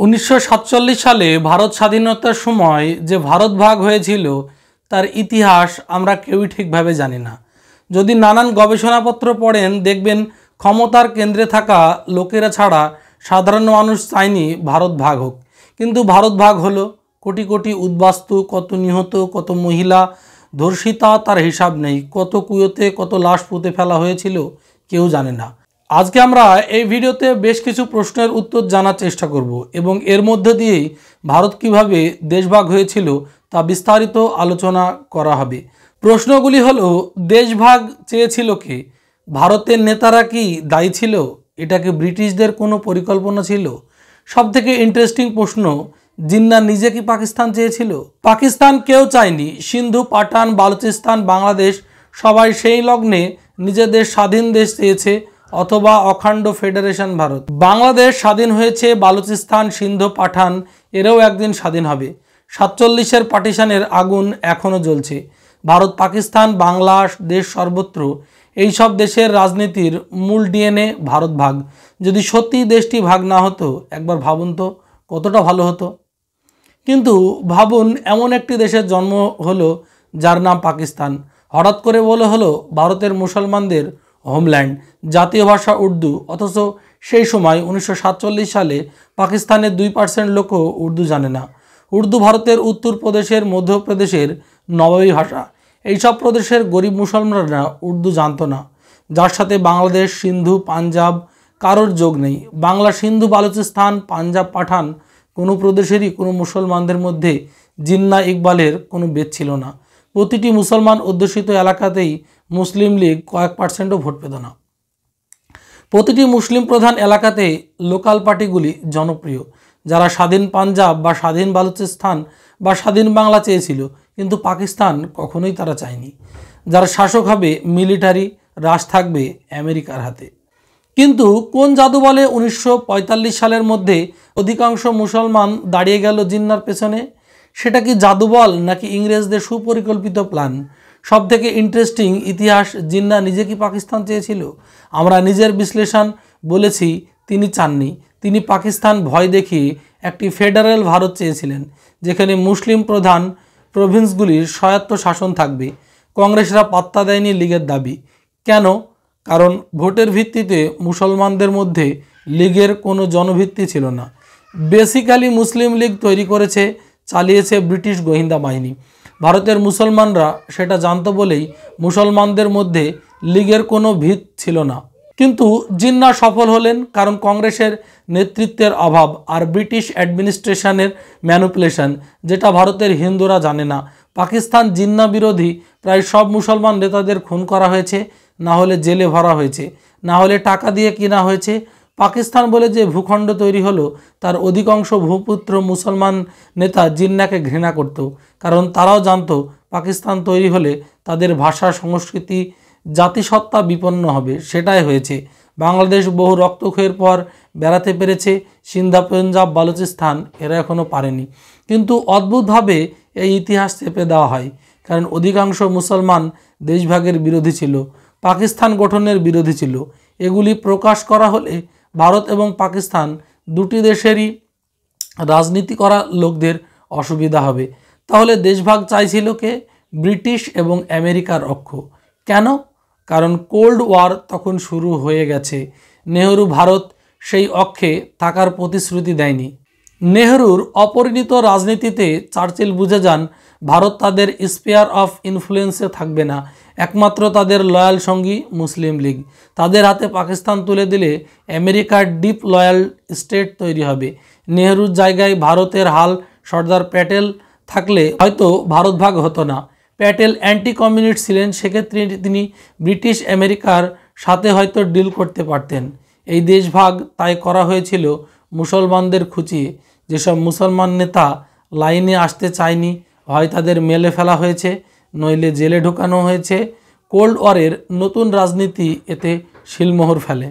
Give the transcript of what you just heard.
1947 সালে ভারত স্বাধীনতার সময় যে ভারত ভাগ হয়েছিল তার ইতিহাস আমরা কেউই ঠিকভাবে জানি না। যদি নানান গবেষণাপত্র পড়েন দেখবেন ক্ষমতার কেন্দ্রে থাকা লোকেরা ছাড়া সাধারণ মানুষ চায়নি ভারত ভাগ হোক, কিন্তু ভারত ভাগ হলো। কোটি কোটি উদ্বাস্তু, কত নিহত, কত মহিলা ধর্ষিতা, তার হিসাব নেই। কত কুয়োতে কত লাশ পুঁতে ফেলা হয়েছিল কেউ জানে না। আজকে আমরা এই ভিডিওতে বেশ কিছু প্রশ্নের উত্তর জানার চেষ্টা করব এবং এর মধ্যে দিয়েই ভারত কিভাবে দেশভাগ হয়েছিল তা বিস্তারিত আলোচনা করা হবে। প্রশ্নগুলি হলো, দেশভাগ চেয়েছিল কে? ভারতের নেতারা কি দায়ী ছিল? এটা কি ব্রিটিশদের কোনো পরিকল্পনা ছিল? সবথেকে ইন্টারেস্টিং প্রশ্ন, জিন্না নিজে কি পাকিস্তান চেয়েছিল? পাকিস্তান কেউ চায়নি। সিন্ধু, পাঠান, বালুচিস্তান, বাংলাদেশ সবাই সেই লগ্নে নিজেদের স্বাধীন দেশ চেয়েছে অথবা অখণ্ড ফেডারেশন ভারত। বাংলাদেশ স্বাধীন হয়েছে, বালুচিস্তান, সিন্ধু, পাঠান এরাও একদিন স্বাধীন হবে। 47-এর পার্টিশনের আগুন এখনও জ্বলছে। ভারত, পাকিস্তান, বাংলাদেশ সর্বত্র এই সব দেশের রাজনীতির মূল ডিএনএ ভারত ভাগ। যদি সত্যি দেশটি ভাগ না হতো, একবার ভাবুন তো কতটা ভালো হতো। কিন্তু ভাবুন, এমন একটি দেশের জন্ম হলো যার নাম পাকিস্তান। হঠাৎ করে বলে হলো ভারতের মুসলমানদের হোমল্যান্ড, জাতীয় ভাষা উর্দু, অথচ সেই সময় 1947 সালে পাকিস্তানের 2% লোকও উর্দু জানে না। উর্দু ভারতের উত্তরপ্রদেশের, মধ্যপ্রদেশের নবাবী ভাষা। এইসব প্রদেশের গরিব মুসলমানরা উর্দু জানতো না, যার সাথে বাংলাদেশ, সিন্ধু, পাঞ্জাব কারোর যোগ নেই। বাংলা, সিন্ধু, বালুচিস্তান, পাঞ্জাব, পাঠান কোনো প্রদেশেরই কোনো মুসলমানদের মধ্যে জিন্না ইকবালের কোনো বেদ ছিল না। প্রতিটি মুসলমান অধ্যুষিত এলাকাতেই মুসলিম লীগ কয়েক পার্সেন্টও ভোট পেত না। প্রতিটি মুসলিম প্রধান এলাকাতে লোকাল পার্টিগুলি জনপ্রিয়, যারা স্বাধীন পাঞ্জাব বা স্বাধীন বালুচিস্তান বা স্বাধীন বাংলা চেয়েছিল, কিন্তু পাকিস্তান কখনোই তারা চায়নি। যারা শাসক হবে, মিলিটারি রাজ থাকবে আমেরিকার হাতে। কিন্তু কোন জাদু বলে 1945 সালের মধ্যে অধিকাংশ মুসলমান দাঁড়িয়ে গেল জিন্নার পেছনে? সেটা কি জাদুবল নাকি ইংরেজদের সুপরিকল্পিত প্ল্যান? সবথেকে ইন্টারেস্টিং, ইতিহাস, জিন্না নিজে কি পাকিস্তান চেয়েছিল? আমরা নিজের বিশ্লেষণ বলেছি তিনি চাননি। তিনি পাকিস্তান ভয় দেখিয়ে একটি ফেডারেল ভারত চেয়েছিলেন, যেখানে মুসলিম প্রধান প্রভিন্সগুলির স্বায়ত্ত শাসন থাকবে। কংগ্রেসরা পাত্তা দেয়নি লীগের দাবি। কেন? কারণ ভোটের ভিত্তিতে মুসলমানদের মধ্যে লীগের কোনো জনভিত্তি ছিল না। বেসিক্যালি মুসলিম লীগ তৈরি করেছে, চালিয়েছে ব্রিটিশ গোয়েন্দা বাহিনী। ভারতের মুসলমানরা সেটা জানতো বলেই মুসলমানদের মধ্যে লীগের কোনো ভিত ছিল না। কিন্তু জিন্না সফল হলেন কারণ কংগ্রেসের নেতৃত্বের অভাব আর ব্রিটিশ অ্যাডমিনিস্ট্রেশনের ম্যানিপুলেশন, যেটা ভারতের হিন্দুরা জানে না। পাকিস্তান জিন্না বিরোধী প্রায় সব মুসলমান নেতাদের খুন করা হয়েছে, না হলে জেলে ভরা হয়েছে, না হলে টাকা দিয়ে কিনা হয়েছে। পাকিস্তান বলে যে ভূখণ্ড তৈরি হলো, তার অধিকাংশ ভূপুত্র মুসলমান নেতা জিন্নাকে ঘৃণা করত, কারণ তারাও জানতো পাকিস্তান তৈরি হলে তাদের ভাষা, সংস্কৃতি, জাতিসত্তা বিপন্ন হবে। সেটাই হয়েছে। বাংলাদেশ বহু রক্তক্ষয়ের পর বেড়াতে পেরেছে, সিন্ধু, পাঞ্জাব, বালুচিস্তান এরা এখনও পারেনি। কিন্তু অদ্ভুতভাবে এই ইতিহাস চেপে দেওয়া হয়, কারণ অধিকাংশ মুসলমান দেশভাগের বিরোধী ছিল, পাকিস্তান গঠনের বিরোধী ছিল। এগুলি প্রকাশ করা হলে ভারত এবং পাকিস্তান দুটি দেশেরই রাজনীতি করা লোকদের অসুবিধা হবে। তাহলে দেশভাগ চাইছিল কে? ব্রিটিশ এবং আমেরিকার অক্ষ। কেন? কারণ কোল্ড ওয়ার তখন শুরু হয়ে গেছে। নেহরু ভারত সেই অক্ষে থাকার প্রতিশ্রুতি দেয়নি। নেহরুর অপরিণত রাজনীতিতে চার্চিল বুঝে যান ভারত তাদের স্পেয়ার অফ ইনফ্লুয়েন্সে থাকবে না। একমাত্র তাদের লয়াল সঙ্গী মুসলিম লীগ। তাদের হাতে পাকিস্তান তুলে দিলে আমেরিকার ডিপ লয়াল স্টেট তৈরি হবে। নেহরুর জায়গায় ভারতের হাল সর্দার প্যাটেল থাকলে হয়তো ভারত ভাগ হতো না। প্যাটেল অ্যান্টি কমিউনিস্ট ছিলেন, সেক্ষেত্রে তিনি ব্রিটিশ আমেরিকার সাথে হয়তো ডিল করতে পারতেন। এই দেশভাগ তাই করা হয়েছিল মুসলমানদের খুঁচিয়ে। যেসব মুসলমান নেতা লাইনে আসতে চায়নি, হয় তাদের মেলে ফেলা হয়েছে, নইলে জেলে ঢোকানো হয়েছে। কোল্ড ওয়ারের নতুন রাজনীতি এতে শিলমোহর ফেলে।